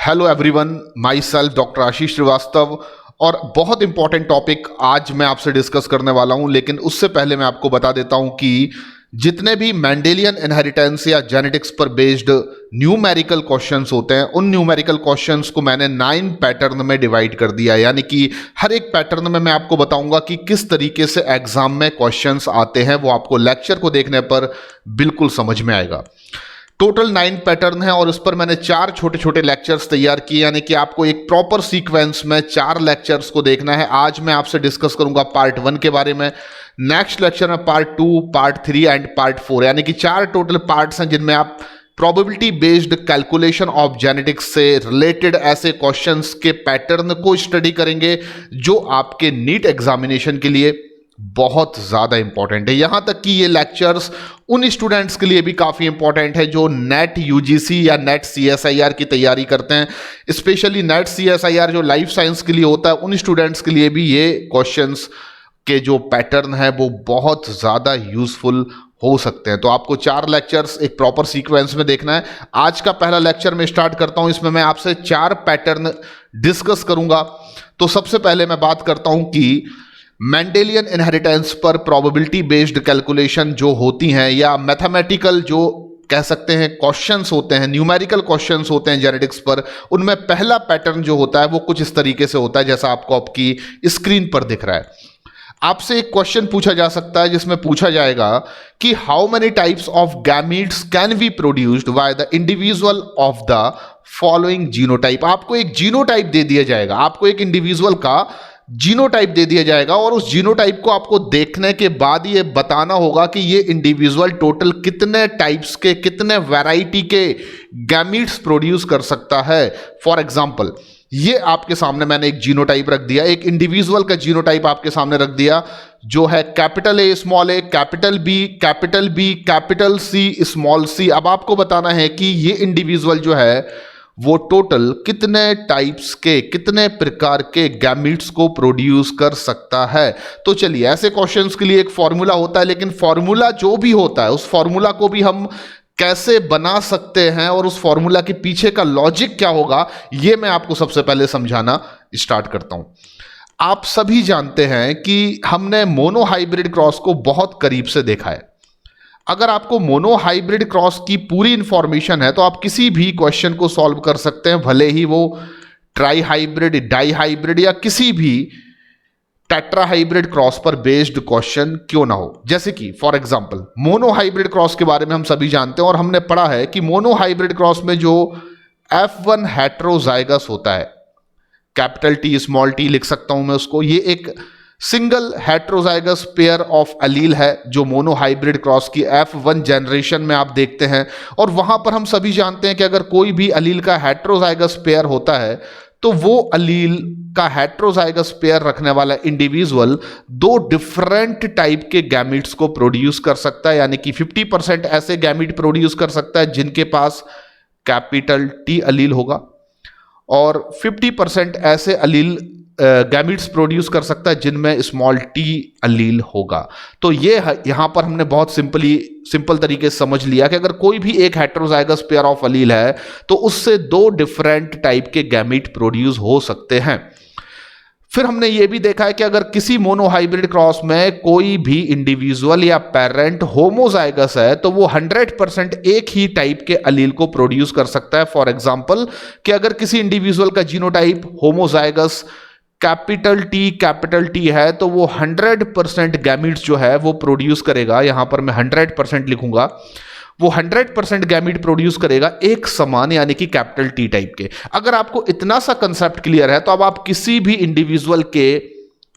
Hello everyone, myself doctor Ashish Srivastava. और बहुत important topic आज मैं आपसे डिस्कस करने वाला हूं, लेकिन उससे पहले मैं आपको बता देता हूं कि जितने भी मेंडेलियन इनहेरिटेंस या जेनेटिक्स पर बेस्ड न्यूमेरिकल क्वेश्चंस होते हैं, उन न्यूमेरिकल क्वेश्चंस को मैंने 9 पैटर्न में डिवाइड कर दिया। यानी कि हर एक पैटर्न में मैं आपको बताऊंगा कि किस तरीके से एग्जाम में क्वेश्चंस आते हैं। वो आपको लेक्चर को देखने पर बिल्कुल समझ में आएगा। टोटल 9 पैटर्न है और उस पर मैंने 4 छोटे छोटे लेक्चर्स तैयार किए, यानी कि आपको एक प्रॉपर सीक्वेंस में 4 लेक्चर्स को देखना है। आज मैं आपसे डिस्कस करूंगा पार्ट 1 के बारे में, नेक्स्ट लेक्चर में पार्ट 2, पार्ट 3 एंड पार्ट 4, यानी कि 4 टोटल पार्ट्स हैं जिनमें आप probability based calculation of genetics से रिलेटेड ऐसे क्वेश्चंस के पैटर्न को स्टडी करेंगे जो आपके नीट एग्जामिनेशन के लिए बहुत ज्यादा इंपॉर्टेंट है। यहां तक कि ये लेक्चर्स उन स्टूडेंट्स के लिए भी काफी इंपॉर्टेंट है जो नेट यूजीसी या नेट सीएसआईआर की तैयारी करते हैं। स्पेशली नेट सीएसआईआर जो लाइफ साइंस के लिए होता है, उन स्टूडेंट्स के लिए भी ये क्वेश्चंस के जो पैटर्न है वो बहुत ज्यादा यूजफुल हो सकते हैं। तो आपको 4 लेक्चर्स एक प्रॉपर सीक्वेंस में देखना है। आज का पहला लेक्चर मैं स्टार्ट करता हूं, इसमें मैं आपसे 4 पैटर्न डिस्कस करूंगा। तो सबसे पहले मैं बात करता हूं कि मेंडेलियन इनहेरिटेंस पर प्रोबेबिलिटी बेस्ड कैलकुलेशन जो होती हैं, या मैथमेटिकल जो कह सकते हैं क्वेश्चंस होते हैं, न्यूमेरिकल क्वेश्चंस होते हैं जेनेटिक्स पर, उनमें पहला पैटर्न जो होता है वो कुछ इस तरीके से होता है जैसा आपको आपकी स्क्रीन पर दिख रहा है। आपसे एक क्वेश्चन पूछा जा सकता है जिसमें पूछा जाएगा कि how many types of gametes can be produced by the individual of the following genotype. आपको एक जीनोटाइप दे दिया जाएगा, आपको एक इंडिविजुअल का जीनोटाइप दे दिया जाएगा और उस जीनोटाइप को आपको देखने के बाद ये बताना होगा कि ये इंडिविजुअल टोटल कितने टाइप्स के, कितने वैरायटी के गैमीट्स प्रोड्यूस कर सकता है। फॉर एग्जांपल, ये आपके सामने मैंने एक जीनोटाइप रख दिया, एक इंडिविजुअल का जीनोटाइप आपके सामने रख दिया जो है capital A small A, capital B, capital C small C. अब आपको बताना है कि ये इंडिविजुअल जो है वो टोटल कितने टाइप्स के, कितने प्रकार के गैमीट्स को प्रोड्यूस कर सकता है। तो चलिए, ऐसे क्वेश्चंस के लिए एक फॉर्मूला होता है, लेकिन फॉर्मूला जो भी होता है उस फॉर्मूला को भी हम कैसे बना सकते हैं और उस फॉर्मूला के पीछे का लॉजिक क्या होगा, ये मैं आपको सबसे पहले समझाना स्टार्ट करता हूं। आप सभी जानते हैं कि हमने मोनोहाइब्रिड क्रॉस को बहुत करीब से देखा है। अगर आपको मोनोहाइब्रिड क्रॉस की पूरी इंफॉर्मेशन है तो आप किसी भी क्वेश्चन को सॉल्व कर सकते हैं, भले ही वो ट्राई हाइब्रिड, डाई हाइब्रिड या किसी भी टेट्राहाइब्रिड क्रॉस पर बेस्ड क्वेश्चन क्यों ना हो। जैसे कि फॉर एग्जांपल मोनोहाइब्रिड क्रॉस के बारे में हम सभी जानते हैं और हमने पढ़ा है कि मोनोहाइब्रिड क्रॉस में जो F1 हेट्रोजाइगस होता है, कैपिटल टी स्मॉल टी लिख सकता हूं मैं उसको, ये एक सिंगल हेट्रोजाइगस पेयर ऑफ अलील है जो मोनोहाइब्रिड क्रॉस की F1 जनरेशन में आप देखते हैं। और वहां पर हम सभी जानते हैं कि अगर कोई भी अलील का हेट्रोजाइगस पेयर होता है तो वो अलील का हेट्रोजाइगस पेयर रखने वाला इंडिविजुअल 2 डिफरेंट टाइप के गैमीट्स को प्रोड्यूस कर सकता है। यानी कि 50% ऐसे गैमीट प्रोड्यूस कर सकता है जिनके पास कैपिटल टी अलील होगा और 50% ऐसे अलील गैमीट्स प्रोड्यूस कर सकता है जिनमें स्मॉल टी अलील होगा। तो ये यहां पर हमने बहुत सिंपल तरीके से समझ लिया कि अगर कोई भी एक हेट्रोजाइगस पेयर ऑफ अलील है तो उससे 2 डिफरेंट टाइप के गैमीट प्रोड्यूस हो सकते हैं। फिर हमने ये भी देखा है कि अगर किसी मोनोहाइब्रिड क्रॉस में कोई भी इंडिविजुअल या पेरेंट होमोजाइगस है तो वो 100% एक ही टाइप के अलील को प्रोड्यूस कर सकता है। फॉर एग्जांपल कि अगर किसी इंडिविजुअल का जीनोटाइप होमोजाइगस कैपिटल टी है तो वो 100% गैमीट्स जो है वो प्रोड्यूस करेगा। यहां पर मैं 100% लिखूंगा, वो 100% गैमीट प्रोड्यूस करेगा एक समान, यानी कि कैपिटल टी टाइप के। अगर आपको इतना सा कंसेप्ट क्लियर है तो अब आप किसी भी इंडिविजुअल के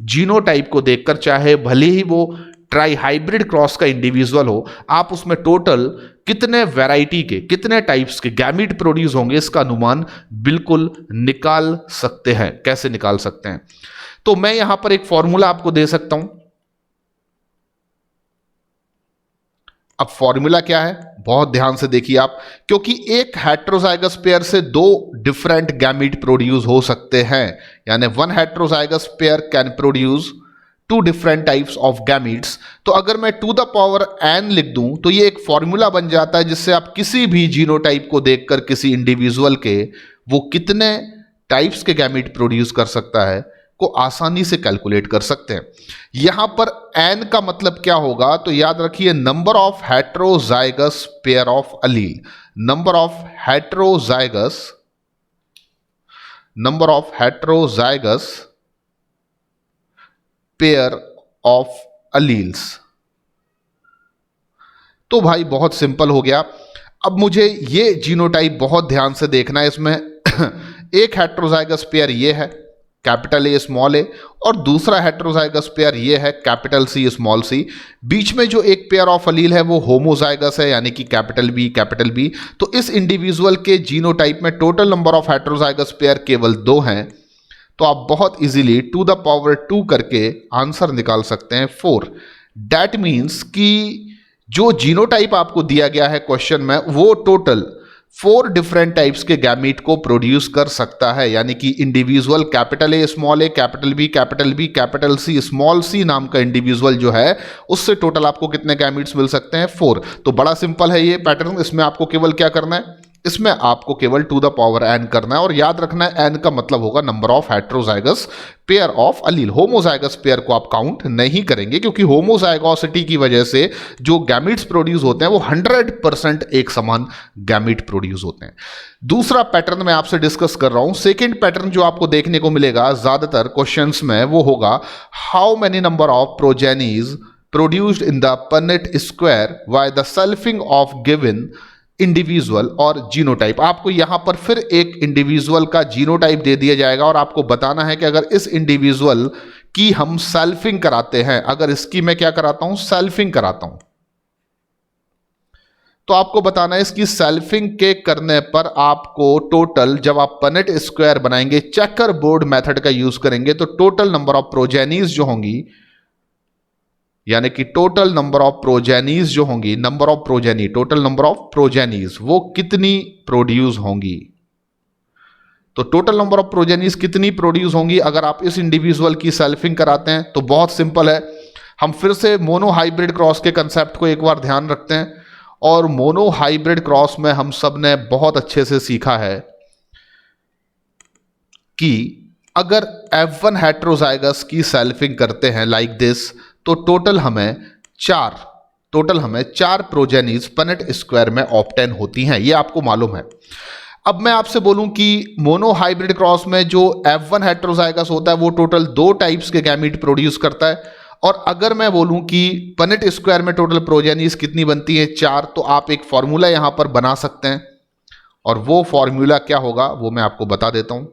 जीनोटाइप को देखकर, चाहे भले ही वो ट्राई हाइब्रिड क्रॉस का इंडिविजुअल हो, आप उसमें टोटल कितने वैरायटी के, कितने टाइप्स के गैमीट प्रोड्यूस होंगे इसका अनुमान बिल्कुल निकाल सकते हैं। कैसे निकाल सकते हैं? तो मैं यहां पर एक फॉर्मूला आपको दे सकता हूं। अब फॉर्मूला क्या है, बहुत ध्यान से देखिए आप, क्योंकि एक हेट्रोजाइगस पेयर से 2 डिफरेंट गैमीट प्रोड्यूस हो सकते हैं। यानी 1 heterozygous pair can produce two different types of gametes, तो अगर मैं टू द पावर n लिख दूं तो ये एक फॉर्मूला बन जाता है जिससे आप किसी भी जीनोटाइप को देखकर किसी इंडिविजुअल के वो कितने टाइप्स के गैमीट प्रोड्यूस कर सकता है को आसानी से कैलकुलेट कर सकते हैं। यहां पर n का मतलब क्या होगा, तो याद रखिए number of heterozygous pair of allele, number of heterozygous pair of alleles. तो भाई बहुत सिंपल हो गया। अब मुझे ये जीनोटाइप बहुत ध्यान से देखना है। इसमें एक हेट्रोजाइगस पेयर ये है कैपिटल ए स्मॉल ए, और दूसरा हेट्रोजाइगस पेयर ये है कैपिटल सी स्मॉल सी। बीच में जो एक पेयर ऑफ अलील है वो होमोजाइगस है, यानी कि कैपिटल बी। तो इस इंडिविजुअल के जीनोटाइप में total number of heterozygous pair केवल 2 हैं। तो आप बहुत इजीली टू द पावर 2 करके आंसर निकाल सकते हैं 4। दैट मीन्स कि जो जीनोटाइप आपको दिया गया है क्वेश्चन में वो टोटल 4 डिफरेंट टाइप्स के गैमीट को प्रोड्यूस कर सकता है, यानी कि individual capital A small A, capital B, capital C, small C नाम का इंडिविजुअल जो है उससे टोटल आपको कितने गैमीट्स मिल सकते हैं 4। तो बड़ा सिंपल है ये पैटर्न। इसमें आपको केवल क्या करना है, इसमें आपको केवल टू द पावर n करना है, और याद रखना है n का मतलब होगा number of heterozygous pair of allele. Homozygous pair को आप काउंट नहीं करेंगे क्योंकि होमोजाइगोसिटी की वजह से जो गैमीट्स प्रोड्यूस होते हैं वो 100% एक समान गैमीट प्रोड्यूस होते हैं। दूसरा पैटर्न मैं आपसे डिस्कस कर रहा हूं। सेकेंड पैटर्न जो आपको देखने को मिलेगा ज्यादातर क्वेश्चंस में वो होगा how many number of progenies produced in the Punnett square by the selfing of given individual और जीनोटाइप। आपको यहां पर फिर एक इंडिविजुअल का जीनोटाइप दे दिया जाएगा और आपको बताना है कि अगर इस इंडिविजुअल की हम सेल्फिंग कराते हैं, अगर इसकी मैं क्या कराता हूं, सेल्फिंग कराता हूं, तो आपको बताना है इसकी सेल्फिंग के करने पर आपको टोटल, जब आप पनेट स्क्वायर बनाएंगे चेकर बोर्ड मेथड का यूज करेंगे, तो टोटल नंबर ऑफ प्रोजेनीज जो होंगी, यानी कि टोटल नंबर ऑफ प्रोजेनीज जो होंगी, टोटल नंबर ऑफ प्रोजेनीज वो कितनी प्रोड्यूस होंगी। तो टोटल नंबर ऑफ प्रोजेनीज कितनी प्रोड्यूस होंगी अगर आप इस इंडिविजुअल की सेल्फिंग कराते हैं, तो बहुत सिंपल है। हम फिर से मोनो हाइब्रिड क्रॉस के कंसेप्ट को एक बार ध्यान रखते हैं, और मोनो हाइब्रिड क्रॉस में हम सब ने बहुत अच्छे से सीखा है कि अगर F1 हेट्रोजाइगस की सेल्फिंग करते हैं लाइक दिस, तो टोटल हमें चार प्रोजेनीज पनेट स्क्वायर में ऑब्टेन होती हैं, ये आपको मालूम है। अब मैं आपसे बोलूं कि मोनो हाइब्रिड क्रॉस में जो F1 हेट्रोजाइगस होता है वो टोटल 2 टाइप्स के गैमीट प्रोड्यूस करता है, और अगर मैं बोलूं कि पनेट स्क्वायर में टोटल प्रोजेनीज कितनी बनती है 4, तो आप एक फॉर्मूला यहां पर बना सकते हैं, और वो फॉर्मूला क्या होगा वो मैं आपको बता देता हूं।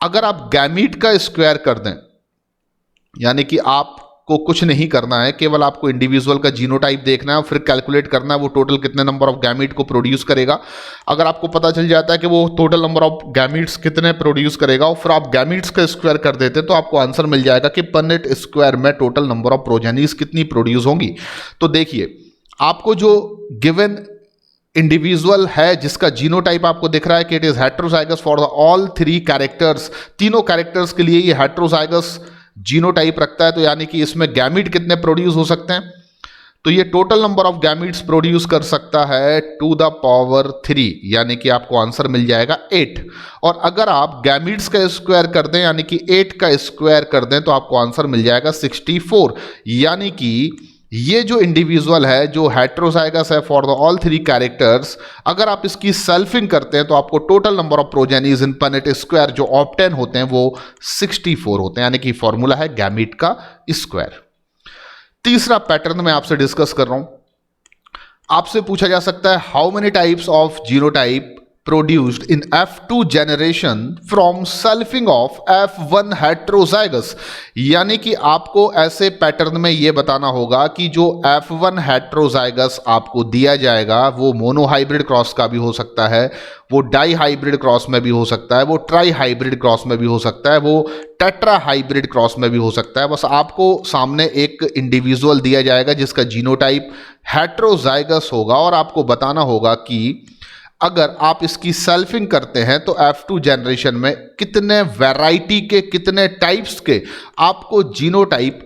अगर आप गैमीट का स्क्वायर कर दें, यानी कि आपको कुछ नहीं करना है, केवल आपको इंडिविजुअल का जीनोटाइप देखना है और फिर कैलकुलेट करना है वो टोटल कितने नंबर ऑफ गैमीट को प्रोड्यूस करेगा। अगर आपको पता चल जाता है कि वो टोटल नंबर ऑफ गैमीट्स कितने प्रोड्यूस करेगा और फिर आप गैमीट्स का स्क्वायर कर देते हैं, तो आपको आंसर मिल जाएगा कि पनेट स्क्वायर में टोटल नंबर ऑफ प्रोजेनीज कितनी प्रोड्यूस होंगी। तो देखिए, आपको जो गिवन इंडिविजुअल है जिसका जीनोटाइप आपको दिख रहा है कि it is heterozygous for the all 3 characters, तीनों कैरेक्टर्स के लिए ये हेट्रोजाइगस जीनोटाइप रखता है, तो यानी कि इसमें गैमीट कितने प्रोड्यूस हो सकते हैं, तो ये total number of gametes produce कर सकता है टू द पावर 3, यानी कि आपको आंसर मिल जाएगा 8। और अगर आप गैमीट्स का स्क्वायर कर दें, यानी कि 8 का स्क्वायर कर दें, तो आपको आंसर मिल जाएगा 64। यानी कि ये जो इंडिविजुअल है जो हेट्रोजाइगस है फॉर द ऑल 3 कैरेक्टर्स, अगर आप इसकी सेल्फिंग करते हैं तो आपको total number of progenies in Punnett square जो ऑब्टेन होते हैं वो 64 होते हैं, यानी कि फॉर्मूला है गैमीट का स्क्वायर। तीसरा पैटर्न मैं आपसे डिस्कस कर रहा हूं। आपसे पूछा जा सकता है how many types of genotype produced in F2 generation from selfing of F1 heterozygous, यानी कि आपको ऐसे पैटर्न में यह बताना होगा कि जो F1 heterozygous आपको दिया जाएगा वो मोनो हाइब्रिड क्रॉस का भी हो सकता है, वो डाई हाइब्रिड क्रॉस में भी हो सकता है, वो ट्राई हाइब्रिड क्रॉस में भी हो सकता है, वो टेट्रा हाइब्रिड क्रॉस में भी हो सकता है। बस आपको सामने एक इंडिविजुअल दिया जाएगा जिसका जीनोटाइप हेट्रोजाइगस होगा और आपको बताना होगा कि अगर आप इसकी सेल्फिंग करते हैं तो F2 जनरेशन में कितने वैरायटी के, कितने टाइप्स के आपको जीनोटाइप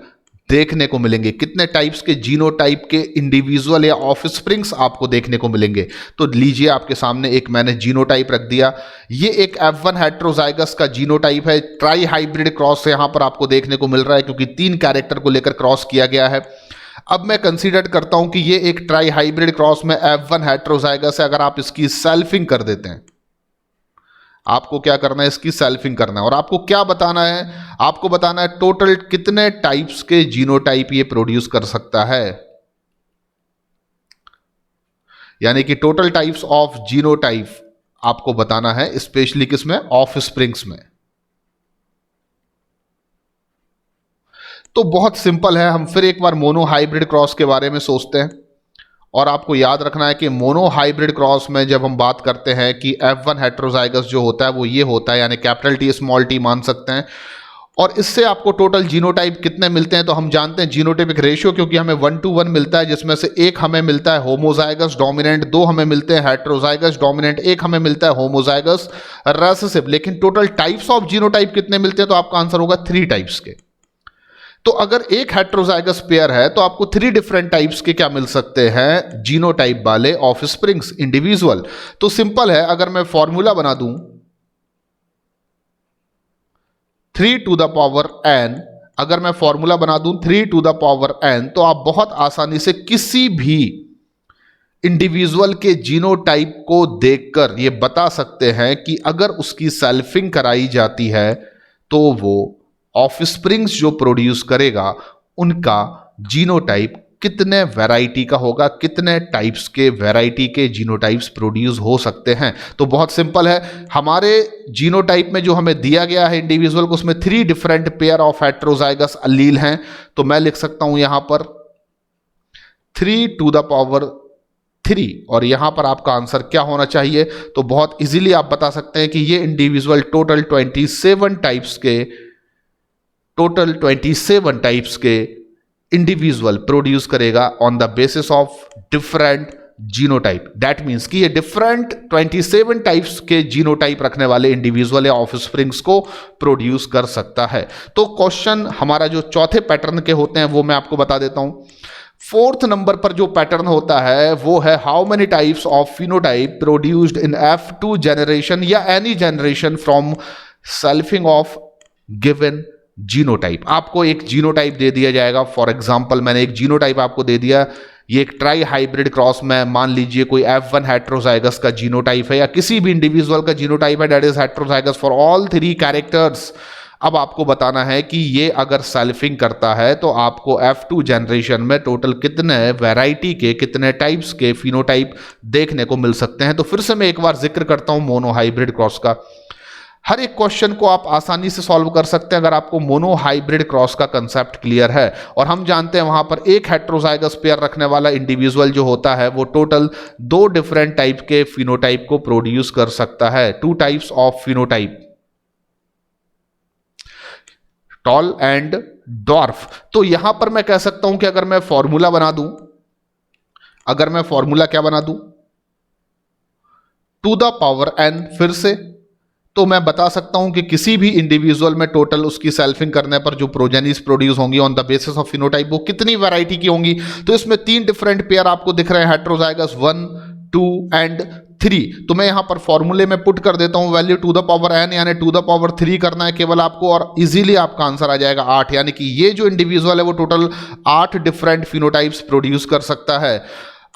देखने को मिलेंगे, कितने टाइप्स के जीनोटाइप के इंडिविजुअल या ऑफस्प्रिंग्स आपको देखने को मिलेंगे। तो लीजिए, आपके सामने एक मैंने जीनोटाइप रख दिया। ये एक F1 हेट्रोजाइगस का जीनोटाइप है। ट्राई हाइब्रिड क्रॉस यहां पर आपको देखने को मिल रहा है क्योंकि 3 कैरेक्टर को लेकर क्रॉस किया गया है। अब मैं कंसीडर करता हूं कि ये एक ट्राई हाइब्रिड क्रॉस में F1 हेट्रोजाइगस है। अगर आप इसकी सेल्फिंग कर देते हैं, आपको क्या करना है, इसकी सेल्फिंग करना है। और आपको क्या बताना है, आपको बताना है टोटल कितने टाइप्स के जीनोटाइप ये प्रोड्यूस कर सकता है, यानी कि टोटल टाइप्स ऑफ जीनोटाइप आपको बताना है, स्पेशली किसमें, ऑफस्प्रिंग्स में। तो बहुत सिंपल है, हम फिर एक बार मोनो हाइब्रिड क्रॉस के बारे में सोचते हैं। और आपको याद रखना है कि मोनो हाइब्रिड क्रॉस में जब हम बात करते हैं कि F1 हेट्रोजाइगस जो होता है वो ये होता है, यानी कैपिटल टी स्मॉल टी मान सकते हैं। और इससे आपको टोटल जीनोटाइप कितने मिलते हैं, तो हम जानते हैं जीनोटाइपिक रेशियो, क्योंकि हमें 1:1 मिलता है, जिसमें से एक हमें मिलता है होमोजाइगस डोमिनेंट, 2 हमें मिलते हैं हेट्रोजाइगस डोमिनेंट, एक हमें मिलता है होमोजाइगस रेसेसिव। लेकिन टोटल टाइप्स ऑफ जीनोटाइप कितने मिलते हैं, तो आपका आंसर होगा 3 टाइप्स के। तो अगर एक हेट्रोजाइगस पेयर है तो आपको 3 डिफरेंट टाइप्स के क्या मिल सकते हैं, जीनोटाइप वाले ऑफस्प्रिंग्स इंडिविजुअल। तो सिंपल है, अगर मैं फॉर्मूला बना दूं 3 टू द पावर n, अगर मैं फॉर्मूला बना दूं 3 टू द पावर n, तो आप बहुत आसानी से किसी भी इंडिविजुअल के जीनोटाइप को देखकर यह बता सकते हैं कि अगर उसकी सेल्फिंग कराई जाती है तो वो ऑफस्प्रिंग्स जो प्रोड्यूस करेगा उनका जीनोटाइप कितने वैरायटी का होगा, कितने टाइप्स के वैरायटी के जीनोटाइप्स प्रोड्यूस हो सकते हैं। तो बहुत सिंपल है, हमारे जीनोटाइप में जो हमें दिया गया है इंडिविजुअल को, उसमें 3 डिफरेंट पेयर ऑफ हेट्रोजाइगस अलील हैं। तो मैं लिख सकता हूं यहां पर 3 टू द पावर 3, और यहां पर आपका आंसर क्या होना चाहिए, तो बहुत इजीली आप बता सकते हैं कि ये इंडिविजुअल टोटल 27 टाइप्स के इंडिविजुअल प्रोड्यूस करेगा on the basis of different genotype. That means कि ये डिफरेंट 27 टाइप्स के जीनोटाइप रखने वाले इंडिविजुअल या ऑफस्प्रिंग्स को प्रोड्यूस कर सकता है। तो क्वेश्चन हमारा जो चौथे पैटर्न के होते हैं वो मैं आपको बता देता हूं। 4th नंबर पर जो पैटर्न होता है वो है how many types of phenotype produced in F2 generation या any generation from selfing of given genotype. आपको एक जीनोटाइप दे दिया जाएगा, फॉर एग्जांपल मैंने एक जीनोटाइप आपको दे दिया, ये एक ट्राई हाइब्रिड क्रॉस में मान लीजिए कोई F1 हेट्रोजाइगस का जीनोटाइप है या किसी भी इंडिविजुअल का जीनोटाइप है that is heterozygous for all 3 characters. अब आपको बताना है कि ये अगर सेल्फिंग करता है तो आपको F2 जनरेशन में टोटल कितने वैरायटी के, कितने टाइप्स के फिनोटाइप देखने को मिल सकते हैं। तो फिर से मैं एक बार जिक्र करता हूं मोनो हाइब्रिड क्रॉस का। हर एक क्वेश्चन को आप आसानी से सॉल्व कर सकते हैं अगर आपको मोनो हाइब्रिड क्रॉस का कंसेप्ट क्लियर है। और हम जानते हैं वहां पर एक हेट्रोजाइगस पेयर रखने वाला इंडिविजुअल जो होता है वो टोटल 2 डिफरेंट टाइप के फिनोटाइप को प्रोड्यूस कर सकता है, 2 types of phenotype, tall and dwarf. तो यहां पर मैं कह सकता हूं कि अगर मैं फॉर्मूला बना दूं, अगर मैं फॉर्मूला क्या बना दूं, टू द पावर n, फिर से तो मैं बता सकता हूं कि किसी भी इंडिविजुअल में टोटल उसकी सेल्फिंग करने पर जो प्रोजेनीज प्रोड्यूस होंगी on the basis of phenotype वो कितनी वैरायटी की होंगी। तो इसमें 3 डिफरेंट पेयर आपको दिख रहे हैं, हेट्रोजाइगस 1, 2 एंड 3। तो मैं यहां पर फॉर्मूले में पुट कर देता हूं value two the power n, यानी टू द पावर 3 करना है केवल आपको, और इजीली आपका आंसर आ जाएगा 8। यानी कि ये जो इंडिविजुअल है वो टोटल 8 डिफरेंट फिनोटाइप्स प्रोड्यूस कर सकता है।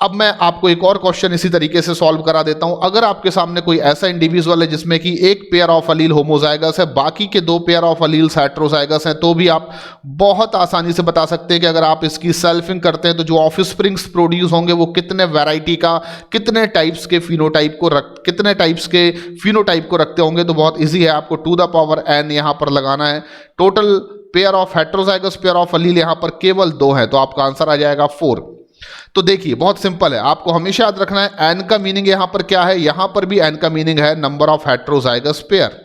अब मैं आपको एक और क्वेश्चन इसी तरीके से सॉल्व करा देता हूं। अगर आपके सामने कोई ऐसा इंडिविजुअल है जिसमें कि एक पेयर ऑफ अलील होमोजाइगस है, बाकी के 2 पेयर ऑफ अलील्स हेट्रोजाइगस हैं, तो भी आप बहुत आसानी से बता सकते हैं कि अगर आप इसकी सेल्फिंग करते हैं तो जो ऑफस्प्रिंग्स प्रोड्यूस होंगे वो कितने वैरायटी का, कितने टाइप्स के फिनोटाइप को रखते होंगे। तो बहुत ईजी है, आपको टू द पावर n यहां पर लगाना है। Total pair of heterozygous pair of allele यहां पर केवल 2 है, तो आपका आंसर आ जाएगा 4। तो देखिए बहुत सिंपल है, आपको हमेशा याद रखना है n का मीनिंग यहां पर क्या है, यहां पर भी n का मीनिंग है number of heterozygous pair,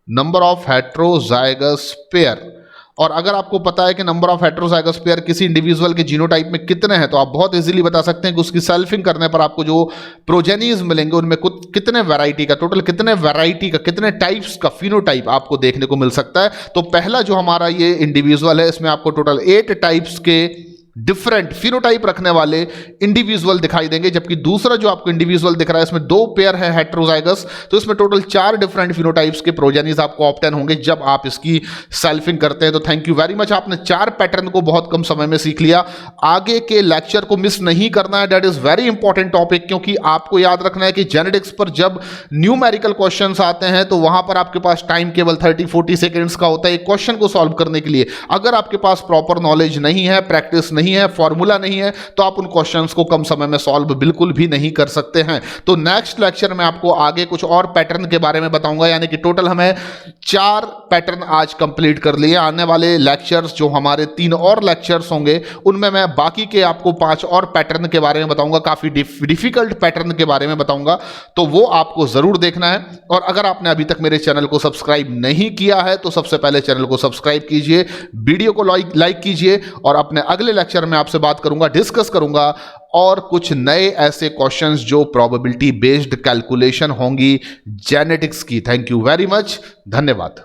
number of heterozygous pair. और अगर आपको पता है कि नंबर ऑफ हेटेरोजाइगस पेयर किसी इंडिविजुअल के जीनोटाइप में कितने हैं, तो आप बहुत इजीली बता सकते हैं कि उसकी सेल्फिंग करने पर आपको जो प्रोजेनीज मिलेंगे उनमें कितने वैरायटी का, टोटल कितने वैरायटी का, कितने टाइप्स का फिनोटाइप आपको देखने को मिल सकता है। तो पहला जो हमारा ये इंडिविजुअल है, इसमें आपको टोटल 8 टाइप्स के डिफरेंट फिनोटाइप रखने वाले इंडिविजुअल दिखाई देंगे, जबकि दूसरा जो आपको इंडिविजुअल दिख रहा है इसमें 2 पेयर है हेटेरोजाइगस, तो इसमें टोटल 4 डिफरेंट फिनोटाइप्स के प्रोजेनीज आपको ऑब्टेन होंगे जब आप इसकी सेल्फिंग करते हैं। तो थैंक यू वेरी मच, आपने 4 पैटर्न को बहुत कम समय में सीख लिया। आगे के लेक्चर को मिस नहीं करना है, that is very important topic, क्योंकि आपको याद रखना है कि जेनेटिक्स पर जब न्यूमेरिकल क्वेश्चंस आते हैं तो वहां पर आपके पास टाइम केवल 30-40 सेकेंड्स का होता है एक क्वेश्चन को सॉल्व करने के लिए। अगर आपके पास प्रॉपर नॉलेज नहीं है, प्रैक्टिस नहीं है, फॉर्मूला नहीं है, तो आप उन क्वेश्चंस को कम समय में सॉल्व बिल्कुल भी नहीं कर सकते हैं। तो नेक्स्ट लेक्चर में आपको आगे कुछ और पैटर्न के बारे में बताऊंगा, यानी कि टोटल हमें 4 पैटर्न आज कंप्लीट कर लिए। आने वाले लेक्चर्स जो हमारे 3 और लेक्चर्स होंगे उनमें मैं बाकी के आपको 5 और पैटर्न के बारे में बताऊंगा, काफी डिफिकल्ट पैटर्न के बारे में बताऊंगा, तो वो आपको जरूर देखना है। और अगर आपने अभी तक मेरे चैनल को सब्सक्राइब नहीं किया है तो सबसे पहले चैनल को सब्सक्राइब कीजिए, वीडियो को लाइक कीजिए, और अपने अगले लेक्चर में आपसे बात करूंगा, डिस्कस करूंगा और कुछ नए ऐसे क्वेश्चंस जो प्रोबेबिलिटी बेस्ड कैलकुलेशन होंगी जेनेटिक्स की। थैंक यू वेरी मच, धन्यवाद।